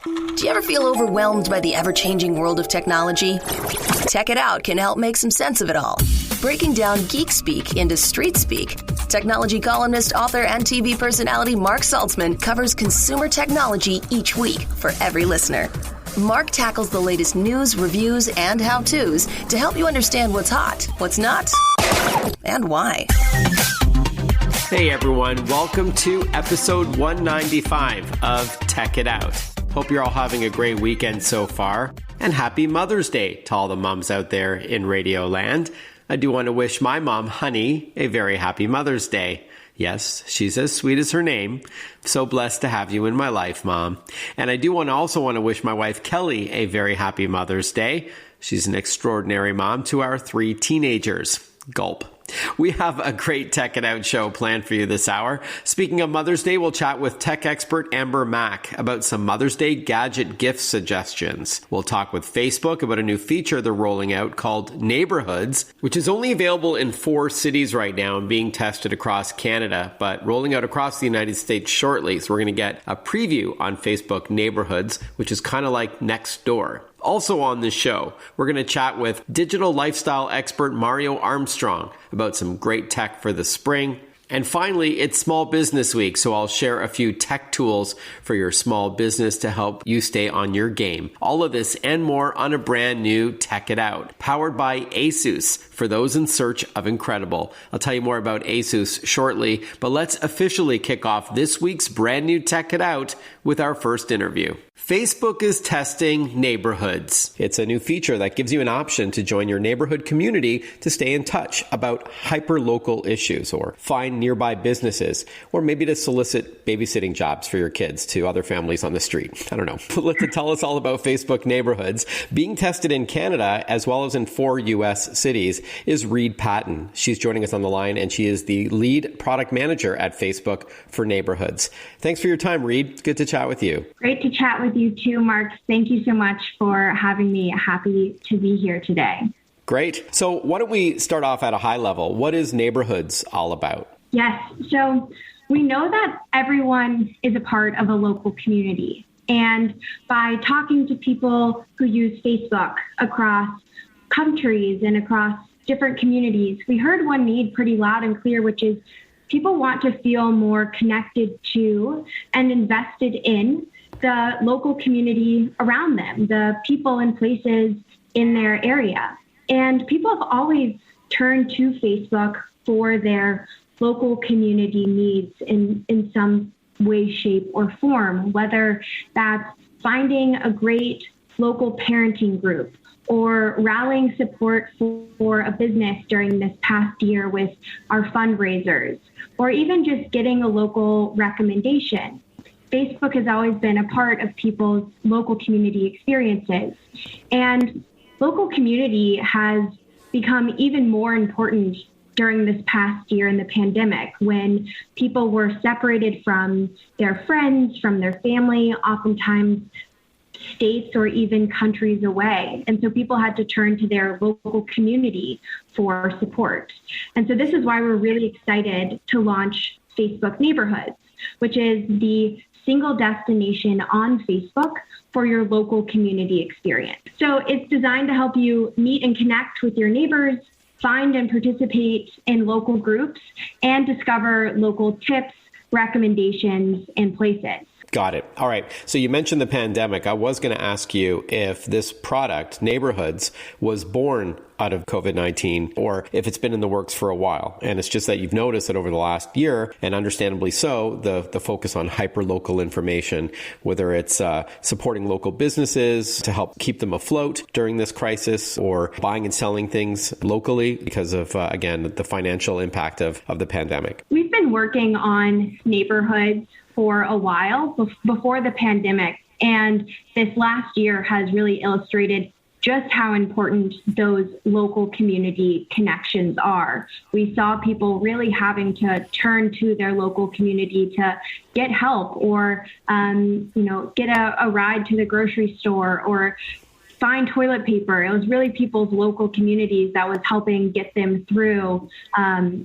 Do you ever feel overwhelmed by the ever-changing world of technology? Tech It Out can help make some sense of it all. Breaking down geek speak into street speak, technology columnist, author, and TV personality Mark Saltzman covers consumer technology each week for every listener. Mark tackles the latest news, reviews, and how-tos to help you understand what's hot, what's not, and why. Hey everyone, welcome to episode 195 of Tech It Out. Hope you're all having a great weekend so far, and happy Mother's Day to all the moms out there in Radio Land. I do want to wish my mom, Honey, a very happy Mother's Day. Yes, she's as sweet as her name. So blessed to have you in my life, Mom. And I do also want to wish my wife, Kelly, a very happy Mother's Day. She's an extraordinary mom to our 3 teenagers. Gulp. We have a great Tech It Out show planned for you this hour. Speaking of Mother's Day, we'll chat with tech expert Amber Mack about some Mother's Day gadget gift suggestions. We'll talk with Facebook about a new feature they're rolling out called Neighborhoods, which is only available in 4 cities right now and being tested across Canada, but rolling out across the United States shortly. So we're going to get a preview on Facebook Neighborhoods, which is kind of like next door. Also on this show, we're going to chat with digital lifestyle expert Mario Armstrong about some great tech for the spring. And finally, it's Small Business Week, so I'll share a few tech tools for your small business to help you stay on your game. All of this and more on a brand new Tech It Out, powered by ASUS, for those in search of incredible. I'll tell you more about ASUS shortly, but let's officially kick off this week's brand new Tech It Out with our first interview. Facebook is testing Neighborhoods. It's a new feature that gives you an option to join your neighborhood community to stay in touch about hyper-local issues or find nearby businesses, or maybe to solicit babysitting jobs for your kids to other families on the street. I don't know. To tell us all about Facebook Neighborhoods being tested in Canada as well as in 4 U.S. cities is Reed Patton. She's joining us on the line, and she is the lead product manager at Facebook for Neighborhoods. Thanks for your time, Reed. Good to chat with you. Great to chat with you too, Mark. Thank you so much for having me. Happy to be here today. Great. So why don't we start off at a high level? What is Neighborhoods all about? Yes. So we know that everyone is a part of a local community. And by talking to people who use Facebook across countries and across different communities, we heard one need pretty loud and clear, which is people want to feel more connected to and invested in the local community around them, the people and places in their area. And people have always turned to Facebook for their local community needs in some way, shape, or form, whether that's finding a great local parenting group or rallying support for a business during this past year with our fundraisers, or even just getting a local recommendation. Facebook has always been a part of people's local community experiences. And local community has become even more important during this past year in the pandemic, when people were separated from their friends, from their family, oftentimes states or even countries away. And so people had to turn to their local community for support. And so this is why we're really excited to launch Facebook Neighborhoods, which is the single destination on Facebook for your local community experience. So it's designed to help you meet and connect with your neighbors, find and participate in local groups, and discover local tips, recommendations, and places. Got it. All right. So you mentioned the pandemic. I was going to ask you if this product, Neighborhoods, was born out of COVID-19 or if it's been in the works for a while. And it's just that you've noticed that over the last year, and understandably so, the focus on hyper-local information, whether it's supporting local businesses to help keep them afloat during this crisis, or buying and selling things locally because of, again, the financial impact of the pandemic. We've been working on Neighborhoods for a while before the pandemic. And this last year has really illustrated just how important those local community connections are. We saw people really having to turn to their local community to get help or, get a ride to the grocery store or find toilet paper. It was really people's local communities that was helping get them through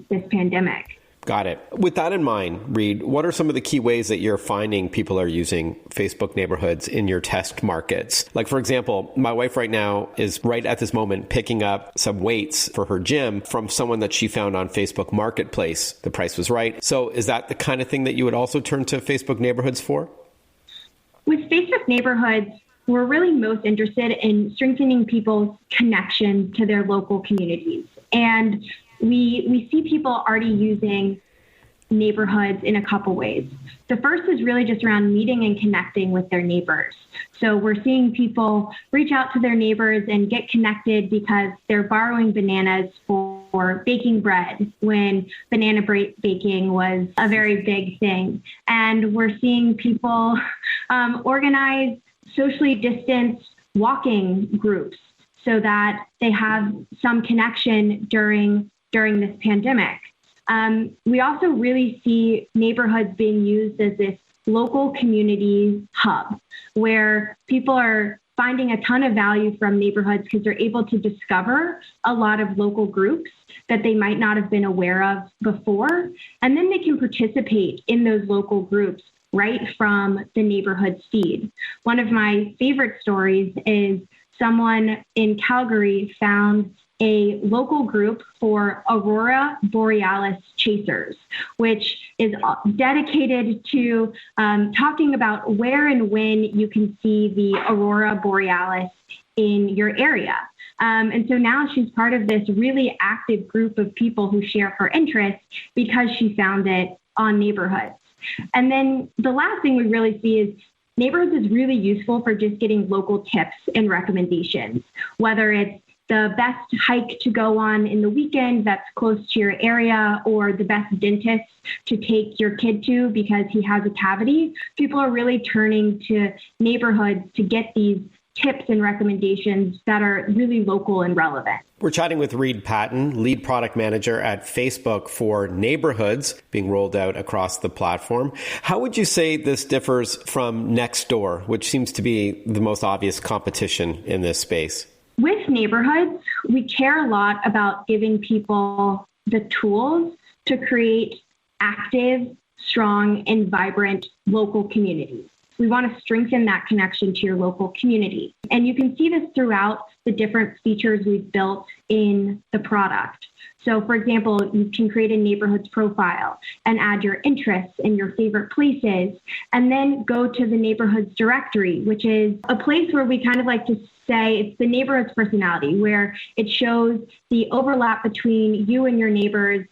this pandemic. Got it. With that in mind, Reed, what are some of the key ways that you're finding people are using Facebook neighborhoods in your test markets? Like, for example, my wife right now is right at this moment picking up some weights for her gym from someone that she found on Facebook Marketplace. The price was right. So is that the kind of thing that you would also turn to Facebook neighborhoods for? With Facebook neighborhoods, we're really most interested in strengthening people's connection to their local communities. And we see people already using neighborhoods in a couple ways. The first is really just around meeting and connecting with their neighbors. So we're seeing people reach out to their neighbors and get connected because they're borrowing bananas for baking bread when banana baking was a very big thing. And we're seeing people organize socially distanced walking groups so that they have some connection during this pandemic. We also really see neighborhoods being used as this local community hub where people are finding a ton of value from neighborhoods because they're able to discover a lot of local groups that they might not have been aware of before. And then they can participate in those local groups right from the neighborhood feed. One of my favorite stories is someone in Calgary found a local group for Aurora Borealis chasers, which is dedicated to talking about where and when you can see the Aurora Borealis in your area. And so now she's part of this really active group of people who share her interests because she found it on neighborhoods. And then the last thing we really see is neighborhoods is really useful for just getting local tips and recommendations, whether it's the best hike to go on in the weekend that's close to your area or the best dentist to take your kid to because he has a cavity. People are really turning to neighborhoods to get these tips and recommendations that are really local and relevant. We're chatting with Reed Patton, lead product manager at Facebook for neighborhoods being rolled out across the platform. How would you say this differs from Nextdoor, which seems to be the most obvious competition in this space? With neighborhoods, we care a lot about giving people the tools to create active, strong, and vibrant local communities. We want to strengthen that connection to your local community. And you can see this throughout the different features we've built in the product. So, for example, you can create a neighborhoods profile and add your interests and your favorite places, and then go to the neighborhoods directory, which is a place where we kind of like to say it's the neighborhood's personality, where it shows the overlap between you and your neighbors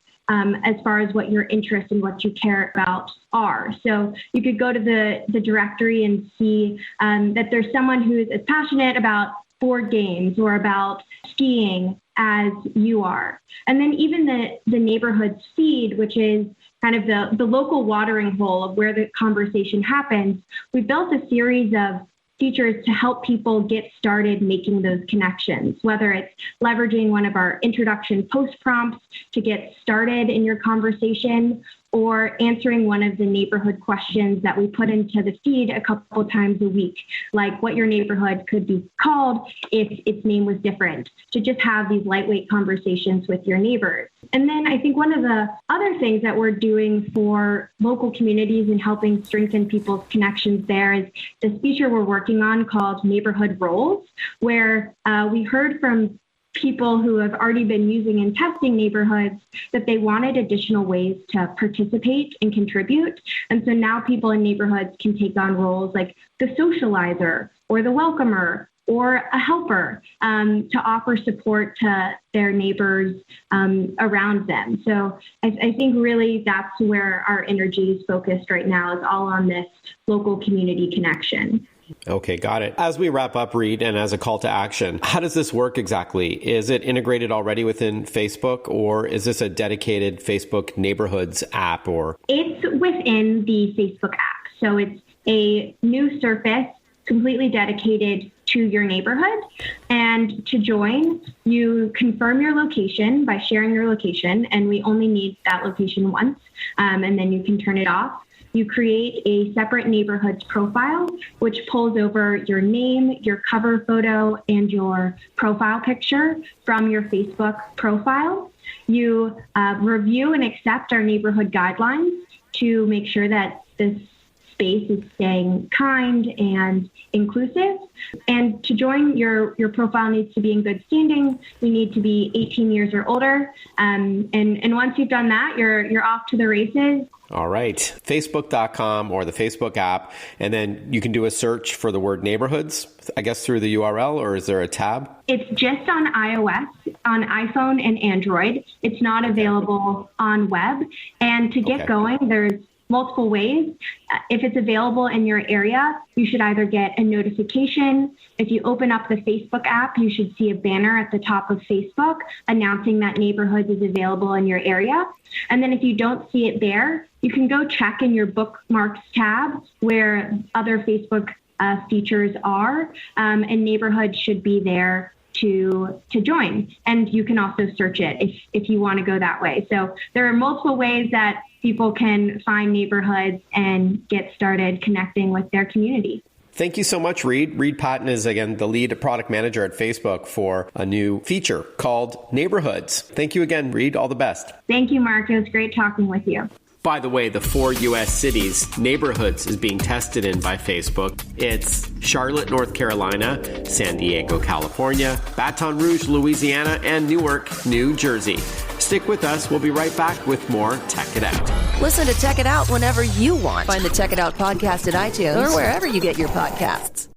as far as what your interests and what you care about are. So you could go to the directory and see that there's someone who is as passionate about board games or about skiing as you are. And then even the neighborhood's feed, which is kind of the local watering hole of where the conversation happens, we built a series of features to help people get started making those connections, whether it's leveraging one of our introduction post prompts to get started in your conversation, or answering one of the neighborhood questions that we put into the feed a couple times a week, like what your neighborhood could be called if its name was different, to just have these lightweight conversations with your neighbors. And then I think one of the other things that we're doing for local communities and helping strengthen people's connections there is this feature we're working on called Neighborhood Roles, where we heard from people who have already been using and testing neighborhoods that they wanted additional ways to participate and contribute. And so now people in neighborhoods can take on roles like the socializer or the welcomer or a helper to offer support to their neighbors around them. So I think really that's where our energy is focused right now, is all on this local community connection. Okay, got it. As we wrap up, Reed, and as a call to action, how does this work exactly? Is it integrated already within Facebook, or is this a dedicated Facebook Neighborhoods app? Or it's within the Facebook app. So it's a new surface completely dedicated to your neighborhood. And to join, you confirm your location by sharing your location, and we only need that location once, and then you can turn it off. You create a separate neighborhoods profile, which pulls over your name, your cover photo, and your profile picture from your Facebook profile. you review and accept our neighborhood guidelines to make sure that this space is staying kind and inclusive. And to join, your profile needs to be in good standing. You need to be 18 years or older. And once you've done that, you're off to the races. All right. Facebook.com or the Facebook app. And then you can do a search for the word neighborhoods, I guess, through the URL, or is there a tab? It's just on iOS, on iPhone and Android. It's not available on web. And to get going, there's multiple ways. If it's available in your area, you should either get a notification. If you open up the Facebook app, you should see a banner at the top of Facebook announcing that Neighborhoods is available in your area. And then if you don't see it there, you can go check in your bookmarks tab where other Facebook features are, and Neighborhoods should be there to join. And you can also search it if you want to go that way. So there are multiple ways that people can find neighborhoods and get started connecting with their community. Thank you so much, Reed. Reed Patton is, again, the lead product manager at Facebook for a new feature called Neighborhoods. Thank you again, Reed. All the best. Thank you, Mark. It was great talking with you. By the way, the 4 U.S. cities Neighborhoods is being tested in by Facebook. It's Charlotte, North Carolina, San Diego, California, Baton Rouge, Louisiana, and Newark, New Jersey. Stick with us. We'll be right back with more Tech It Out. Listen to Tech It Out whenever you want. Find the Tech It Out podcast at iTunes or wherever you get your podcasts.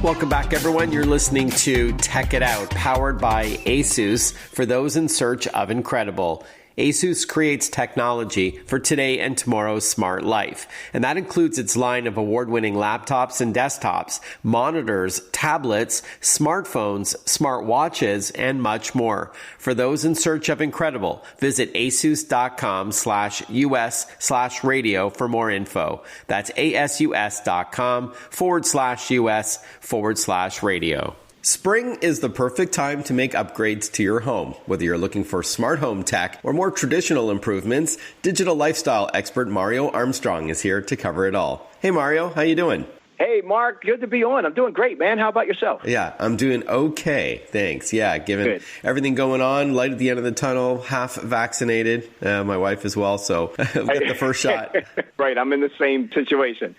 Welcome back, everyone. You're listening to Tech It Out, powered by ASUS for those in search of incredible. ASUS creates technology for today and tomorrow's smart life, and that includes its line of award-winning laptops and desktops, monitors, tablets, smartphones, smartwatches, and much more. For those in search of incredible, visit asus.com/US/radio for more info. That's asus.com/US/radio. Spring is the perfect time to make upgrades to your home. Whether you're looking for smart home tech or more traditional improvements, digital lifestyle expert Mario Armstrong is here to cover it all. Hey Mario, how you doing? Hey, Mark, good to be on. I'm doing great, man. How about yourself? Yeah, I'm doing okay, thanks. Yeah, given everything going on, light at the end of the tunnel, half vaccinated, my wife as well, so I'll get the first shot. Right, I'm in the same situation,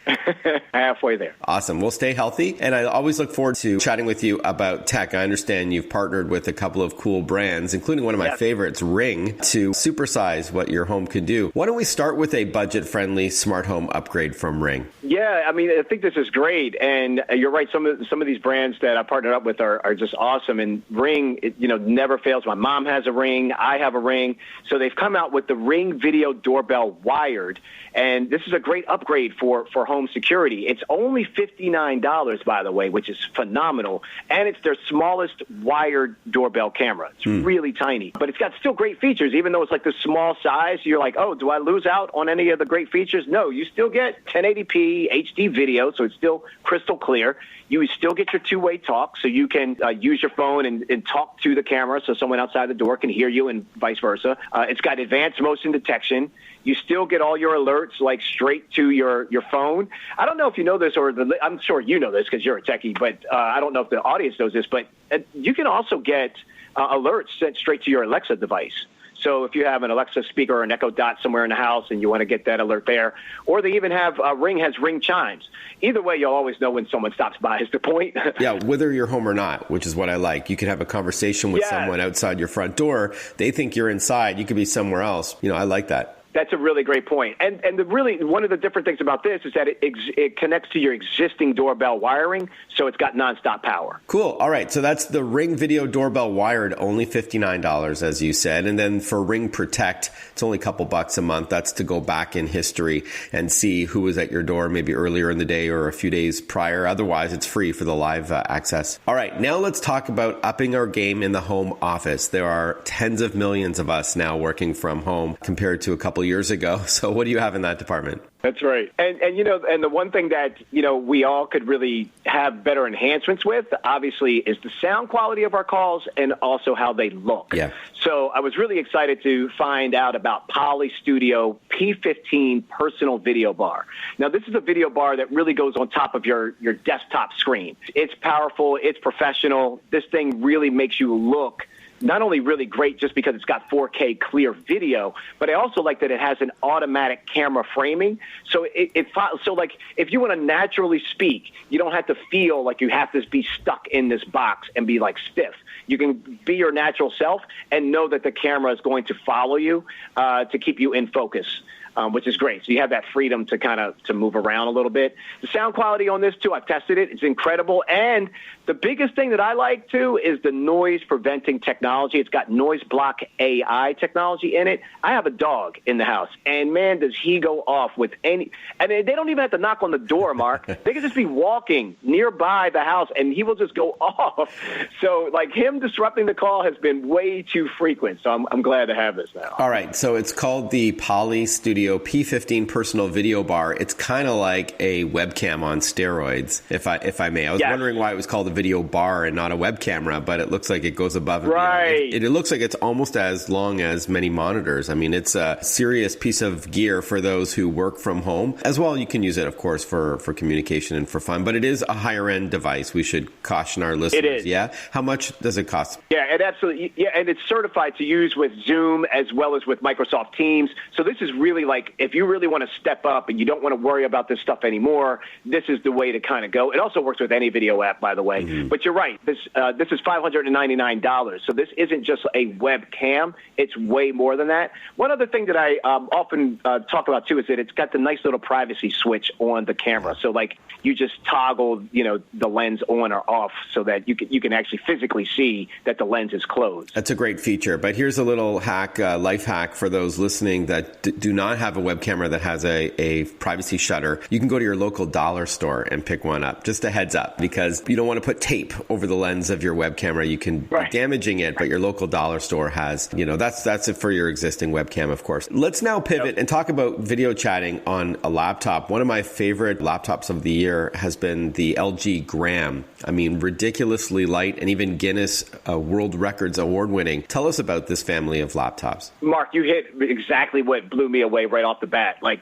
halfway there. Awesome. Well, stay healthy, and I always look forward to chatting with you about tech. I understand you've partnered with a couple of cool brands, including one of my favorites, Ring, to supersize what your home could do. Why don't we start with a budget-friendly smart home upgrade from Ring? Yeah, I mean, I think this is great, and you're right. Some of these brands that I partnered up with are just awesome. And Ring, never fails. My mom has a Ring. I have a Ring. So they've come out with the Ring Video Doorbell Wired, and this is a great upgrade for home security. It's only $59, by the way, which is phenomenal, and it's their smallest wired doorbell camera. It's really tiny, but it's got still great features. Even though it's like the small size, you're like, oh, do I lose out on any of the great features? No, you still get 1080p HD video, so it's still crystal clear. You still get your two-way talk, so you can use your phone and talk to the camera so someone outside the door can hear you and vice versa. It's got advanced motion detection. You still get all your alerts like straight to your phone. I don't know if you know this, or I'm sure you know this because you're a techie, but I don't know if the audience knows this, but you can also get alerts sent straight to your Alexa device. So if you have an Alexa speaker or an Echo Dot somewhere in the house and you want to get that alert there, or they even have Ring has Ring chimes. Either way, you'll always know when someone stops by is the point. Yeah, whether you're home or not, which is what I like. You could have a conversation with someone outside your front door. They think you're inside. You could be somewhere else. I like that. That's a really great point. And really one of the different things about this is that it connects to your existing doorbell wiring, so it's got nonstop power. Cool. All right. So that's the Ring Video Doorbell Wired, only $59, as you said. And then for Ring Protect, it's only a couple bucks a month. That's to go back in history and see who was at your door maybe earlier in the day or a few days prior. Otherwise, it's free for the live access. All right. Now let's talk about upping our game in the home office. There are tens of millions of us now working from home compared to a couple years ago. So what do you have in that department? That's right. And the one thing that, we all could really have better enhancements with, obviously, is the sound quality of our calls and also how they look. Yeah. So I was really excited to find out about Poly Studio P15 Personal Video Bar. Now, this is a video bar that really goes on top of your desktop screen. It's powerful. It's professional. This thing really makes you look not only really great just because it's got 4K clear video, but I also like that it has an automatic camera framing. So so like if you want to naturally speak, you don't have to feel like you have to be stuck in this box and be like stiff. You can be your natural self and know that the camera is going to follow you to keep you in focus. Which is great. So you have that freedom to move around a little bit. The sound quality on this, too, I've tested it. It's incredible. And the biggest thing that I like, too, is the noise-preventing technology. It's got noise block AI technology in it. I have a dog in the house, and, man, does he go off with any – and they don't even have to knock on the door, Mark. They can just be walking nearby the house, and he will just go off. So, like, him disrupting the call has been way too frequent. So I'm glad to have this now. All right. So it's called the Poly Studio P15 Personal Video Bar. It's kind of like a webcam on steroids, if I may. I was wondering why it was called a video bar and not a web camera, but it looks like it goes above and beyond. It looks like it's almost as long as many monitors. I mean, it's a serious piece of gear for those who work from home. As well, you can use it, of course, for communication and for fun, but it is a higher end device. We should caution our listeners. It is. Yeah? How much does it cost? Yeah, it absolutely. Yeah, and it's certified to use with Zoom as well as with Microsoft Teams. So this is really like, if you really want to step up and you don't want to worry about this stuff anymore, this is the way to kind of go. It also works with any video app, by the way. Mm-hmm. But you're right. This is $599. So this isn't just a webcam. It's way more than that. One other thing that I often talk about, too, is that it's got the nice little privacy switch on the camera. So, like, you just toggle, the lens on or off so that you can actually physically see that the lens is closed. That's a great feature. But here's a little hack, life hack for those listening that do not have a web camera that has a privacy shutter. You can go to your local dollar store and pick one up. Just a heads up, because you don't want to put tape over the lens of your web camera. You can be damaging it, but your local dollar store has, that's it for your existing webcam, of course. Let's now pivot and talk about video chatting on a laptop. One of my favorite laptops of the year has been the LG Gram. I mean, ridiculously light and even Guinness World Records award winning. Tell us about this family of laptops. Mark, you hit exactly what blew me away right off the bat. Like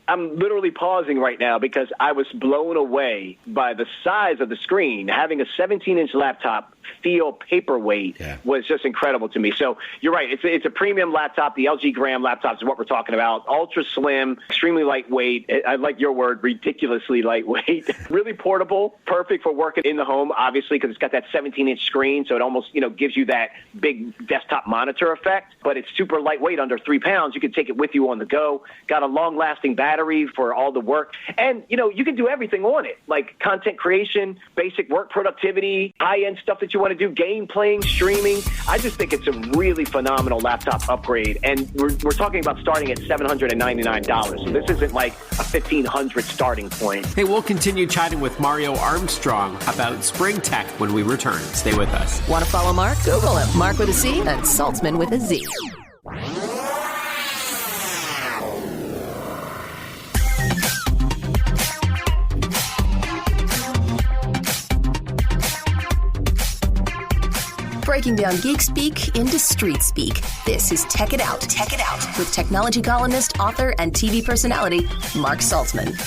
I'm literally pausing right now because I was blown away by the size of the screen. Having a 17-inch laptop feel paperweight was just incredible to me. So you're right. It's a premium laptop. The LG Gram laptops is what we're talking about. Ultra slim, extremely lightweight. I like your word, ridiculously lightweight. Really portable, perfect for working in the home, obviously, because it's got that 17-inch screen. So it almost, gives you that big desktop monitor effect. But it's super lightweight, under 3 pounds. You can take it with you on the go. Got a long-lasting battery for all the work. And, you can do everything on it, like content creation, basic work productivity, high-end stuff that you want to do, game playing, streaming. I just think it's a really phenomenal laptop upgrade. And we're talking about starting at $799. So this isn't like a $1,500 starting point. Hey, we'll continue chatting with Mario Armstrong about spring tech when we return. Stay with us. Want to follow Mark? Google him. Mark with a C and Saltzman with a Z. Breaking down geek speak into street speak. This is Tech It Out. Tech It Out with technology columnist, author, and TV personality Mark Saltzman.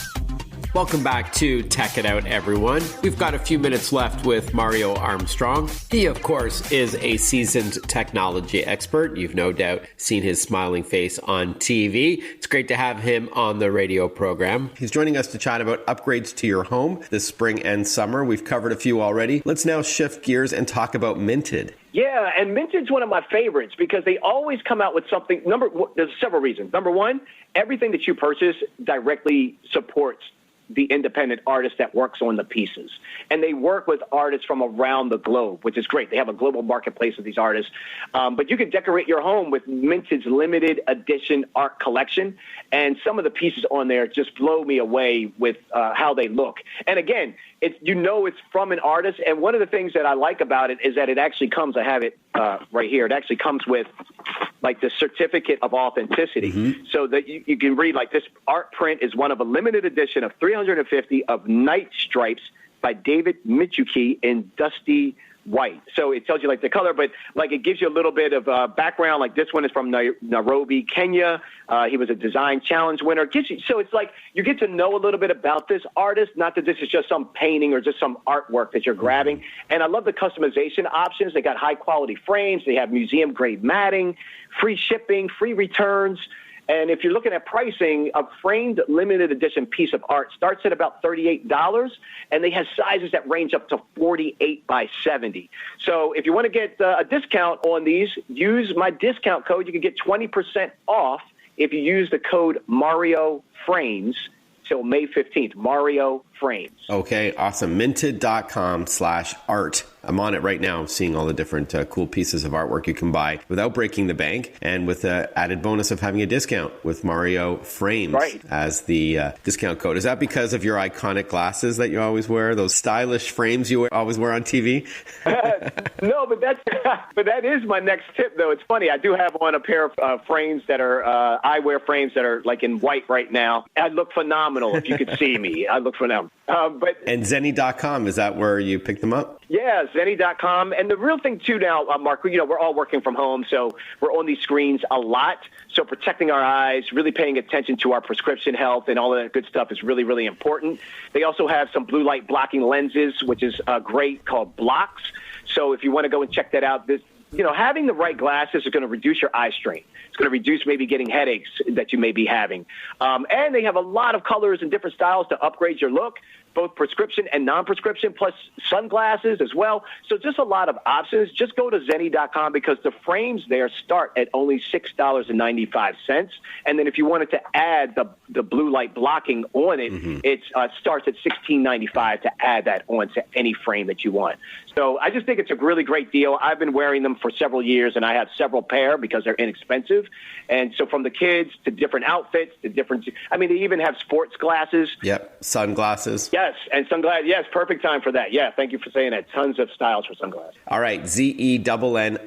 Welcome back to Tech It Out, everyone. We've got a few minutes left with Mario Armstrong. He, of course, is a seasoned technology expert. You've no doubt seen his smiling face on TV. It's great to have him on the radio program. He's joining us to chat about upgrades to your home this spring and summer. We've covered a few already. Let's now shift gears and talk about Minted. Yeah, and Minted's one of my favorites because they always come out with something. There's several reasons. Number one, everything that you purchase directly supports the independent artist that works on the pieces. And they work with artists from around the globe, which is great. They have a global marketplace of these artists. But you can decorate your home with Minted's limited edition art collection. And some of the pieces on there just blow me away with how they look. And again, it's from an artist. And one of the things that I like about it is that it actually comes, I have it right here, it actually comes with like the certificate of authenticity, so that you can read like this art print is one of a limited edition of 350 of Night Stripes by David Michuki in dusty white. So it tells you like the color, but like it gives you a little bit of background. Like this one is from Nairobi, Kenya. He was a design challenge winner. So it's like you get to know a little bit about this artist, not that this is just some painting or just some artwork that you're grabbing. And I love the customization options. They got high quality frames. They have museum grade matting, free shipping, free returns. And if you're looking at pricing, a framed limited edition piece of art starts at about $38, and they have sizes that range up to 48 by 70. So if you want to get a discount on these, use my discount code. You can get 20% off if you use the code Mario Frames till May 15th, Mario Frames. Okay, awesome. Minted.com/art. I'm on it right now. I'm seeing all the different cool pieces of artwork you can buy without breaking the bank, and with the added bonus of having a discount with Mario Frames as the discount code. Is that because of your iconic glasses that you always wear, those stylish frames you always wear on TV? No, but that is my next tip, though. It's funny. I do have on a pair of frames that are eyewear frames that are like in white right now. I look phenomenal if you could see me. I look phenomenal. And Zenny.com, is that where you pick them up? Yeah, Zenny.com. And the real thing, too, now, Mark, we're all working from home, so we're on these screens a lot. So protecting our eyes, really paying attention to our prescription health and all of that good stuff is really, really important. They also have some blue light blocking lenses, which is great, called Blocks. So if you want to go and check that out, having the right glasses is going to reduce your eye strain. It's going to reduce maybe getting headaches that you may be having. And they have a lot of colors and different styles to upgrade your look, both prescription and non-prescription, plus sunglasses as well. So just a lot of options. Just go to Zenny.com because the frames there start at only $6.95. And then if you wanted to add the blue light blocking on it, it starts at $16.95 to add that on to any frame that you want. So I just think it's a really great deal. I've been wearing them for several years, and I have several pair because they're inexpensive. And so from the kids to different outfits to different – I mean, they even have sports glasses. Yep, sunglasses. Yes, and sunglasses. Yes, perfect time for that. Yeah, thank you for saying that. Tons of styles for sunglasses. All right, ZENNI.com.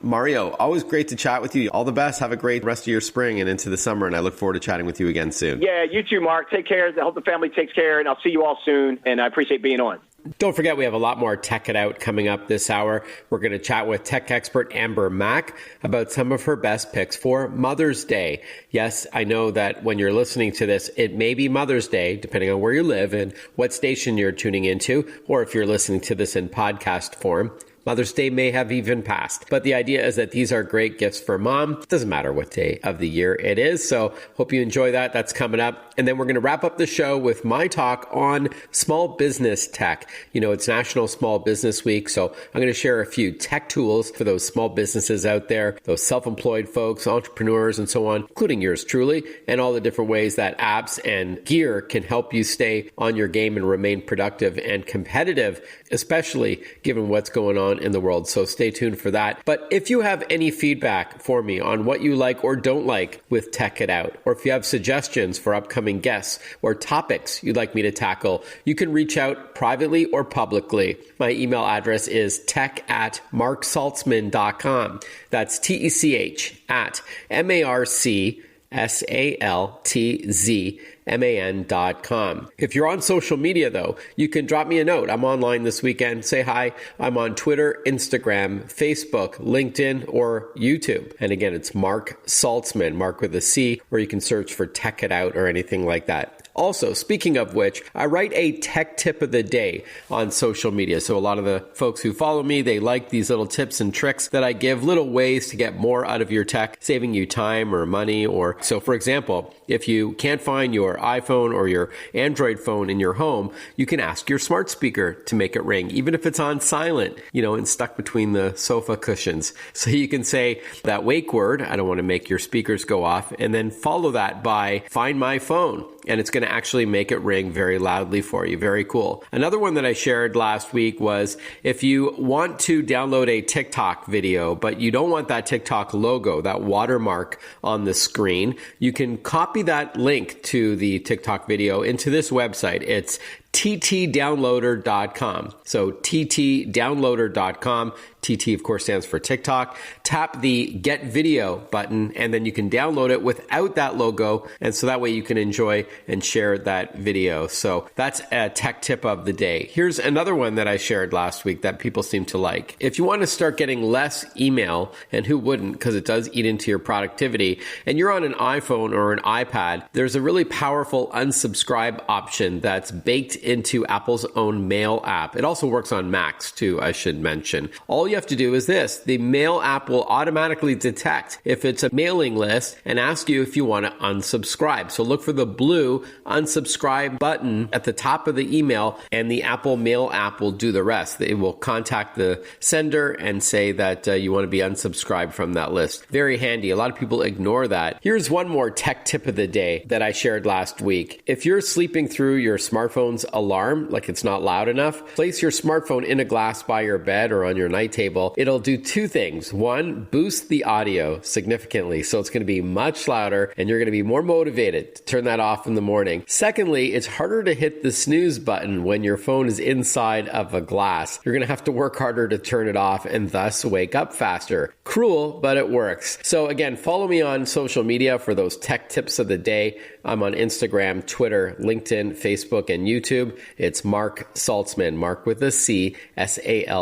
Mario, always great to chat with you. All the best. Have a great rest of your spring and into the summer, and I look forward to chatting with you again soon. Yeah, you too, Mark. Take care. I hope the family takes care, and I'll see you all soon, and I appreciate being on. Don't forget, we have a lot more Tech It Out coming up this hour. We're going to chat with tech expert Amber Mack about some of her best picks for Mother's Day. Yes, I know that when you're listening to this, it may be Mother's Day, depending on where you live and what station you're tuning into, or if you're listening to this in podcast form. Mother's Day may have even passed. But the idea is that these are great gifts for mom. It doesn't matter what day of the year it is. So hope you enjoy that. That's coming up. And then we're going to wrap up the show with my talk on small business tech. You know, it's National Small Business Week. So I'm going to share a few tech tools for those small businesses out there, those self-employed folks, entrepreneurs, and so on, including yours truly, and all the different ways that apps and gear can help you stay on your game and remain productive and competitive, especially given what's going on in the world. So stay tuned for that. But if you have any feedback for me on what you like or don't like with Tech It Out, or if you have suggestions for upcoming guests or topics you'd like me to tackle, you can reach out privately or publicly. My email address is tech@marksaltzman.com. That's TECH@MARCSALTZMAN.com. If you're on social media, though, you can drop me a note. I'm online this weekend. Say hi. I'm on Twitter, Instagram, Facebook, LinkedIn, or YouTube. And again, it's Mark Saltzman, Mark with a C, or you can search for Tech It Out or anything like that. Also, speaking of which, I write a tech tip of the day on social media. So a lot of the folks who follow me, they like these little tips and tricks that I give, little ways to get more out of your tech, saving you time or money. Or so, for example, if you can't find your iPhone or your Android phone in your home, you can ask your smart speaker to make it ring, even if it's on silent, and stuck between the sofa cushions. So you can say that wake word, I don't want to make your speakers go off, and then follow that by find my phone. And it's going to actually make it ring very loudly for you. Very cool. Another one that I shared last week was if you want to download a TikTok video, but you don't want that TikTok logo, that watermark on the screen, you can copy that link to the TikTok video into this website. It's ttdownloader.com. So ttdownloader.com. TT, of course, stands for TikTok. Tap the Get Video button, and then you can download it without that logo. And so that way you can enjoy and share that video. So that's a tech tip of the day. Here's another one that I shared last week that people seem to like. If you want to start getting less email, and who wouldn't, because it does eat into your productivity, and you're on an iPhone or an iPad, there's a really powerful unsubscribe option that's baked into Apple's own Mail app. It also works on Macs too, I should mention. All you have to do is this. The Mail app will automatically detect if it's a mailing list and ask you if you want to unsubscribe. So look for the blue unsubscribe button at the top of the email, and the Apple Mail app will do the rest. It will contact the sender and say that you want to be unsubscribed from that list. Very handy. A lot of people ignore that. Here's one more tech tip of the day that I shared last week. If you're sleeping through your smartphone's alarm, like it's not loud enough, place your smartphone in a glass by your bed or on your night table. It'll do two things. One, boost the audio significantly, so it's going to be much louder and you're going to be more motivated to turn that off in the morning. Secondly, it's harder to hit the snooze button when your phone is inside of a glass. You're going to have to work harder to turn it off and thus wake up faster. Cruel, but it works. So again, follow me on social media for those tech tips of the day. I'm on Instagram, Twitter, LinkedIn, Facebook, and YouTube. It's Mark Saltzman, Mark with a C, Saltzman.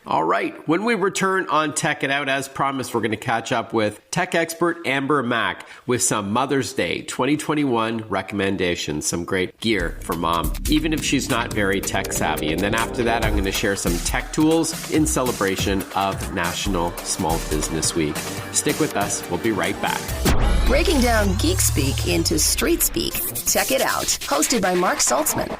All right. When we return on Tech It Out, as promised, we're going to catch up with tech expert Amber Mack with some Mother's Day 2021 recommendations, some great gear for mom, even if she's not very tech savvy. And then after that, I'm going to share some tech tools in celebration of National Small Business Week. Stick with us. We'll be right back. Breaking down geek speak into street speak. Tech It Out, hosted by Mark Saltzman.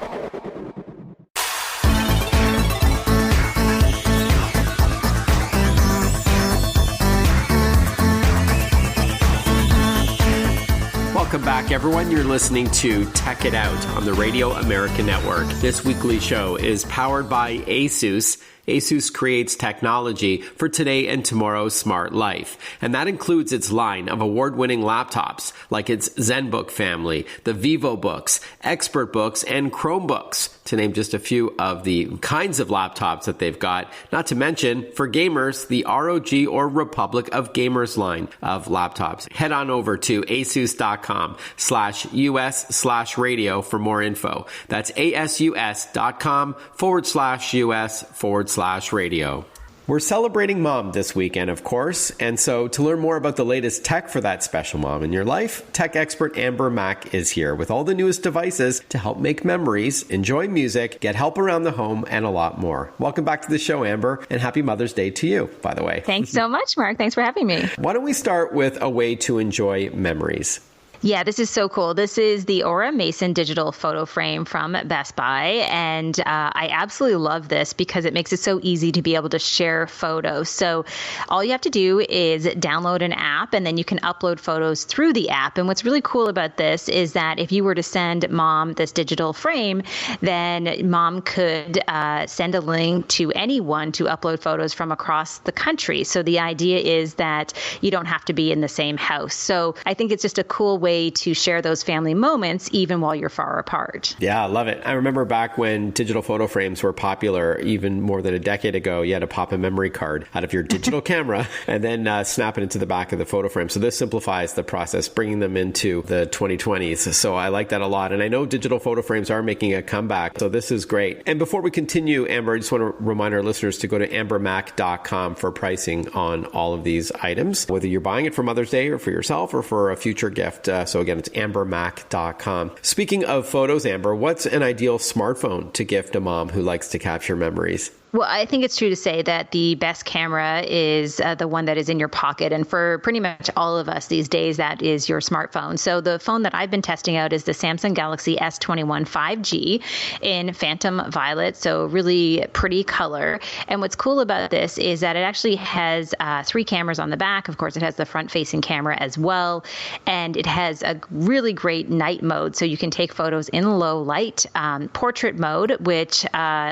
Welcome back, everyone. You're listening to Tech It Out on the Radio America Network. This weekly show is powered by ASUS. ASUS creates technology for today and tomorrow's smart life. And that includes its line of award-winning laptops, like its ZenBook family, the VivoBooks, ExpertBooks, and Chromebooks, to name just a few of the kinds of laptops that they've got. Not to mention, for gamers, the ROG or Republic of Gamers line of laptops. Head on over to asus.com/US/radio for more info. That's asus.com/US/radio. We're celebrating Mom this weekend, of course, and so to learn more about the latest tech for that special mom in your life, tech expert Amber Mack is here with all the newest devices to help make memories, enjoy music, get help around the home, and a lot more. Welcome back to the show, Amber, and happy Mother's Day to you, by the way. Thanks so much, Mark. Thanks for having me. Why don't we start with a way to enjoy memories? Yeah, this is so cool. This is the Aura Mason digital photo frame from Best Buy. And I absolutely love this because it makes it so easy to be able to share photos. So all you have to do is download an app and then you can upload photos through the app. And what's really cool about this is that if you were to send mom this digital frame, then mom could send a link to anyone to upload photos from across the country. So the idea is that you don't have to be in the same house. So I think it's just a cool way to share those family moments even while you're far apart. Yeah, I love it. I remember back when digital photo frames were popular, even more than a decade ago, you had to pop a memory card out of your digital camera and then snap it into the back of the photo frame. So this simplifies the process, bringing them into the 2020s. So I like that a lot. And I know digital photo frames are making a comeback. So this is great. And before we continue, Amber, I just want to remind our listeners to go to ambermac.com for pricing on all of these items, whether you're buying it for Mother's Day or for yourself or for a future gift. So again, it's ambermac.com. Speaking of photos, Amber, what's an ideal smartphone to gift a mom who likes to capture memories? Well, I think it's true to say that the best camera is the one that is in your pocket. And for pretty much all of us these days, that is your smartphone. So the phone that I've been testing out is the Samsung Galaxy S21 5G in Phantom Violet. So really pretty color. And what's cool about this is that it actually has 3 cameras on the back. Of course, it has the front-facing camera as well. And it has a really great night mode. So you can take photos in low light, portrait mode, which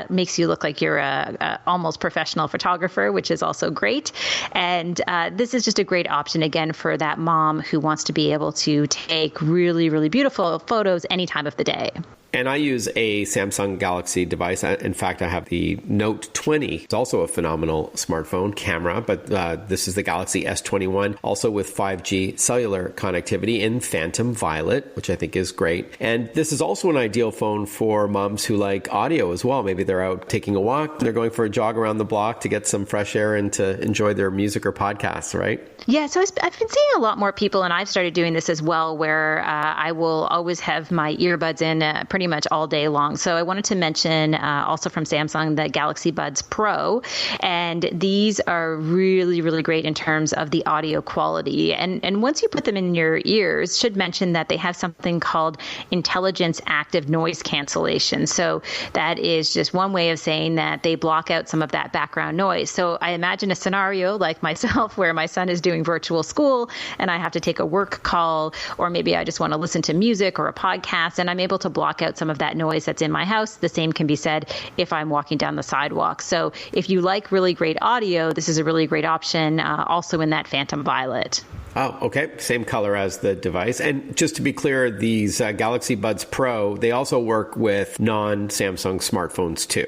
makes you look like you're a almost professional photographer, which is also great. And this is just a great option, again, for that mom who wants to be able to take really, really beautiful photos any time of the day. And I use a Samsung Galaxy device. In fact, I have the Note 20. It's also a phenomenal smartphone camera, but this is the Galaxy S21, also with 5G cellular connectivity in Phantom Violet, which I think is great. And this is also an ideal phone for moms who like audio as well. Maybe they're out taking a walk, they're going for a jog around the block to get some fresh air and to enjoy their music or podcasts, right? Yeah, so I've been seeing a lot more people, and I've started doing this as well, where I will always have my earbuds in pretty much all day long. So I wanted to mention also from Samsung, the Galaxy Buds Pro. And these are really, really great in terms of the audio quality. And once you put them in your ears, should mention that they have something called Intelligence Active Noise Cancellation. So that is just one way of saying that they block out some of that background noise. So I imagine a scenario like myself where my son is doing virtual school and I have to take a work call, or maybe I just want to listen to music or a podcast, and I'm able to block out some of that noise that's in my house. The same can be said if I'm walking down the sidewalk. So if you like really great audio, this is a really great option, also in that Phantom Violet. Oh, okay. Same color as the device. And just to be clear, these Galaxy Buds Pro, they also work with non-Samsung smartphones too.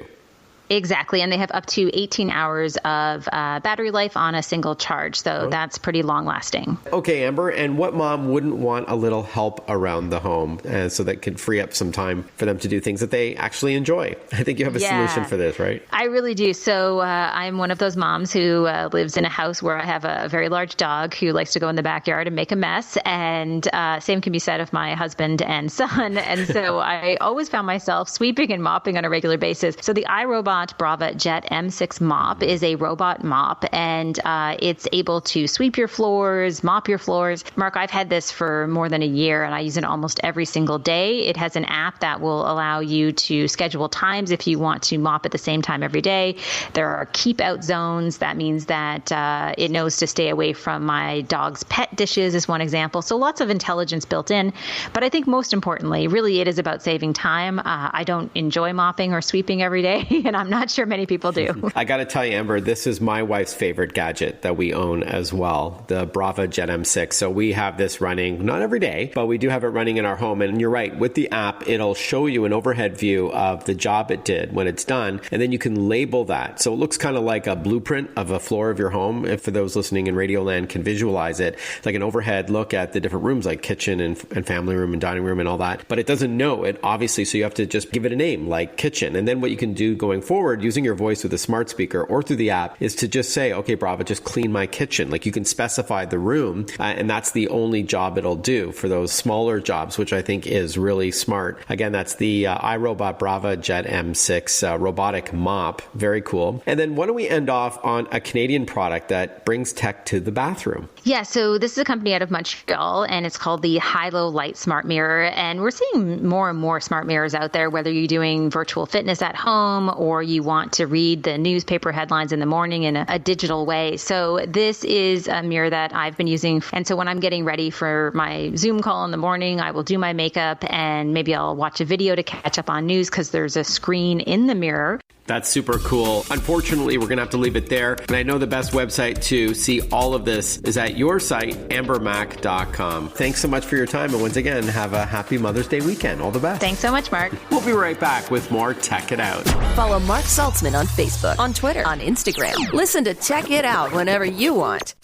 Exactly. And they have up to 18 hours of battery life on a single charge. So that's pretty long lasting. Okay, Amber. And what mom wouldn't want a little help around the home so that could free up some time for them to do things that they actually enjoy? I think you have a solution for this, right? I really do. So I'm one of those moms who lives in a house where I have a very large dog who likes to go in the backyard and make a mess. And same can be said of my husband and son. And so I always found myself sweeping and mopping on a regular basis. So the iRobot Brava Jet M6 mop is a robot mop, and it's able to sweep your floors, mop your floors. Mark, I've had this for more than a year, and I use it almost every single day. It has an app that will allow you to schedule times if you want to mop at the same time every day. There are keep out zones. That means that it knows to stay away from my dog's pet dishes is one example. So lots of intelligence built in. But I think most importantly, really it is about saving time. I don't enjoy mopping or sweeping every day, and I'm not sure many people do. I got to tell you, Amber, this is my wife's favorite gadget that we own as well, the Brava Jet M6. So we have this running, not every day, but we do have it running in our home. And you're right, with the app, it'll show you an overhead view of the job it did when it's done. And then you can label that. So it looks kind of like a blueprint of a floor of your home. If for those listening in Radioland can visualize it, like an overhead look at the different rooms, like kitchen and family room and dining room and all that. But it doesn't know it, obviously. So you have to just give it a name like kitchen. And then what you can do going forward, using your voice with a smart speaker or through the app, is to just say, okay, Brava, just clean my kitchen. Like you can specify the room, and that's the only job it'll do for those smaller jobs, which I think is really smart. Again, that's the iRobot Brava Jet M6 robotic mop. Very cool. And then why don't we end off on a Canadian product that brings tech to the bathroom? Yeah, so this is a company out of Montreal, and it's called the High-Low Light Smart Mirror. And we're seeing more and more smart mirrors out there, whether you're doing virtual fitness at home or you want to read the newspaper headlines in the morning in a digital way. So this is a mirror that I've been using. And so when I'm getting ready for my Zoom call in the morning, I will do my makeup and maybe I'll watch a video to catch up on news because there's a screen in the mirror. That's super cool. Unfortunately, we're going to have to leave it there. And I know the best website to see all of this is at your site, ambermac.com. Thanks so much for your time. And once again, have a happy Mother's Day weekend. All the best. Thanks so much, Mark. We'll be right back with more Tech It Out. Follow Mark Saltzman on Facebook, on Twitter, on Instagram. Listen to Tech It Out whenever you want.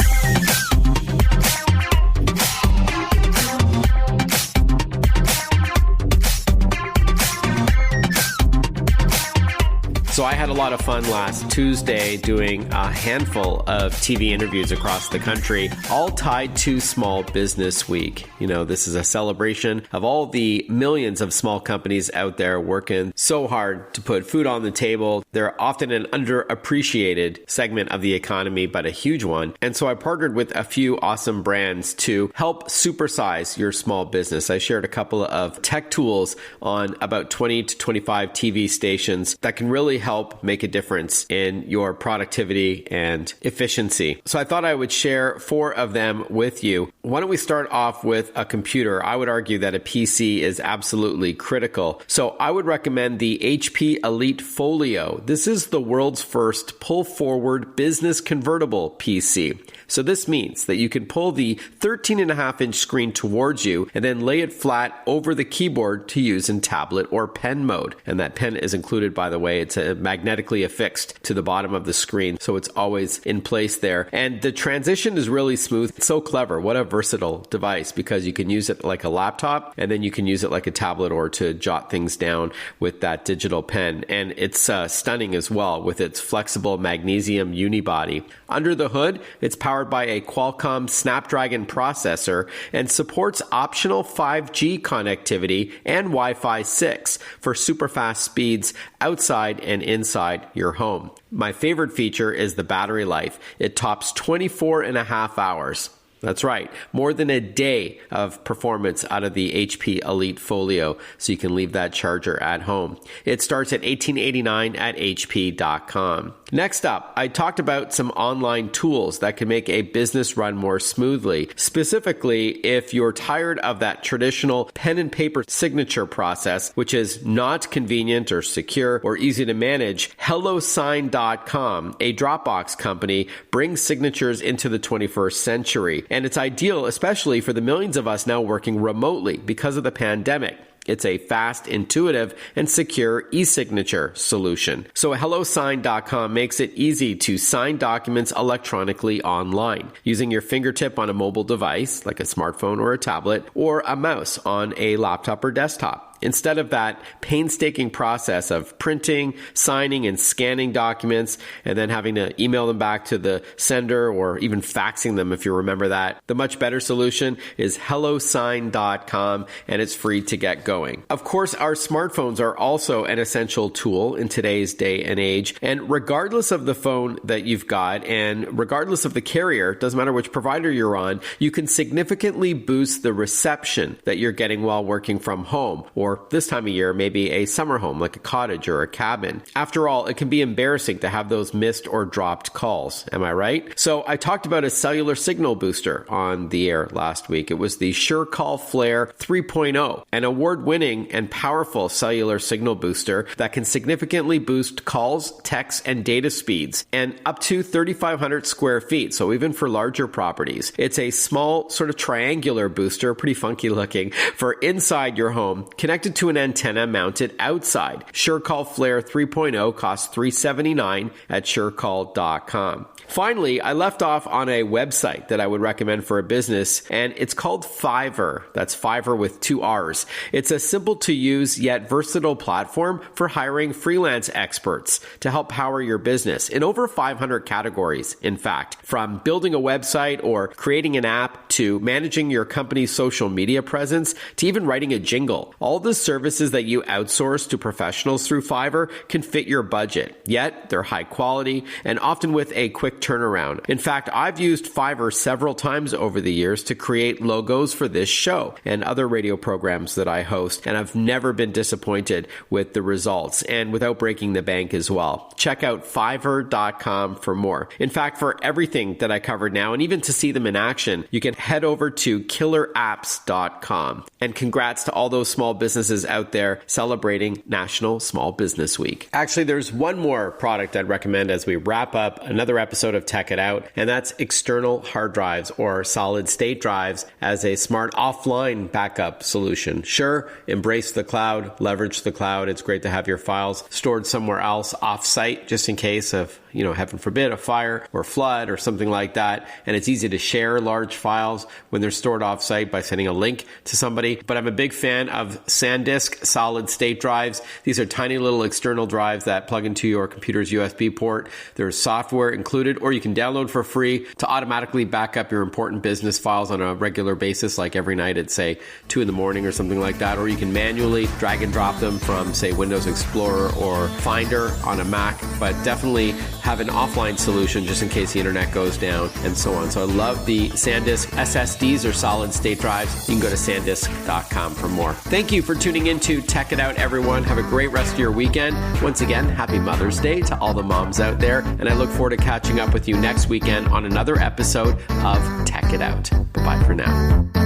So I had a lot of fun last Tuesday doing a handful of TV interviews across the country, all tied to Small Business Week. You know, this is a celebration of all the millions of small companies out there working so hard to put food on the table. They're often an underappreciated segment of the economy, but a huge one. And so I partnered with a few awesome brands to help supersize your small business. I shared a couple of tech tools on about 20 to 25 TV stations that can really help make a difference in your productivity and efficiency. So I thought I would share 4 of them with you. Why don't we start off with a computer? I would argue that a PC is absolutely critical. So I would recommend the HP Elite Folio. This is the world's first pull-forward business convertible PC. So this means that you can pull the 13.5-inch screen towards you and then lay it flat over the keyboard to use in tablet or pen mode. And that pen is included, by the way. It's magnetically affixed to the bottom of the screen, so it's always in place there. And the transition is really smooth. It's so clever. What a versatile device, because you can use it like a laptop and then you can use it like a tablet or to jot things down with that digital pen. And it's stunning as well with its flexible magnesium unibody. Under the hood, it's powered by a Qualcomm Snapdragon processor and supports optional 5G connectivity and Wi-Fi 6 for super fast speeds outside and inside your home. My favorite feature is the battery life. It tops 24.5 hours. That's right, more than a day of performance out of the HP Elite Folio, so you can leave that charger at home. It starts at $1889 at HP.com. Next up, I talked about some online tools that can make a business run more smoothly. Specifically, if you're tired of that traditional pen and paper signature process, which is not convenient or secure or easy to manage, HelloSign.com, a Dropbox company, brings signatures into the 21st century. And it's ideal, especially for the millions of us now working remotely because of the pandemic. It's a fast, intuitive, and secure e-signature solution. So HelloSign.com makes it easy to sign documents electronically online using your fingertip on a mobile device, like a smartphone or a tablet, or a mouse on a laptop or desktop. Instead of that painstaking process of printing, signing, and scanning documents, and then having to email them back to the sender or even faxing them if you remember that, the much better solution is HelloSign.com, and it's free to get going. Of course, our smartphones are also an essential tool in today's day and age, and regardless of the phone that you've got, and regardless of the carrier, doesn't matter which provider you're on, you can significantly boost the reception that you're getting while working from home, or this time of year, maybe a summer home like a cottage or a cabin. After all, it can be embarrassing to have those missed or dropped calls. Am I right? So I talked about a cellular signal booster on the air last week. It was the SureCall Flare 3.0, an award-winning and powerful cellular signal booster that can significantly boost calls, texts, and data speeds, and up to 3,500 square feet, so even for larger properties. It's a small sort of triangular booster, pretty funky looking, for inside your home, connected to an antenna mounted outside. SureCall Flare 3.0 costs $379 at SureCall.com. Finally, I left off on a website that I would recommend for a business, and it's called Fiverr. That's Fiverr with 2 R's. It's a simple to use yet versatile platform for hiring freelance experts to help power your business in over 500 categories, in fact, from building a website or creating an app to managing your company's social media presence to even writing a jingle. All the services that you outsource to professionals through Fiverr can fit your budget, yet they're high quality and often with a quick turnaround. In fact, I've used Fiverr several times over the years to create logos for this show and other radio programs that I host, and I've never been disappointed with the results and without breaking the bank as well. Check out Fiverr.com for more. In fact, for everything that I covered now, and even to see them in action, you can head over to killerapps.com. And congrats to all those small businesses out there celebrating National Small Business Week. Actually, there's one more product I'd recommend as we wrap up another episode of Tech It Out, and that's external hard drives or solid state drives as a smart offline backup solution. Sure, embrace the cloud, leverage the cloud. It's great to have your files stored somewhere else off-site just in case of, heaven forbid, a fire or flood or something like that. And it's easy to share large files when they're stored off-site by sending a link to somebody. But I'm a big fan of SanDisk solid state drives. These are tiny little external drives that plug into your computer's USB port. There's software included, or you can download for free to automatically back up your important business files on a regular basis, like every night at, say, 2 in the morning or something like that. Or you can manually drag and drop them from, say, Windows Explorer or Finder on a Mac. But definitely have an offline solution just in case the internet goes down and so on. So I love the SanDisk SSDs or solid state drives. You can go to sandisk.com for more. Thank you for tuning in to Tech It Out, everyone. Have a great rest of your weekend. Once again, happy Mother's Day to all the moms out there. And I look forward to catching up with you next weekend on another episode of Tech It Out. Bye-bye for now.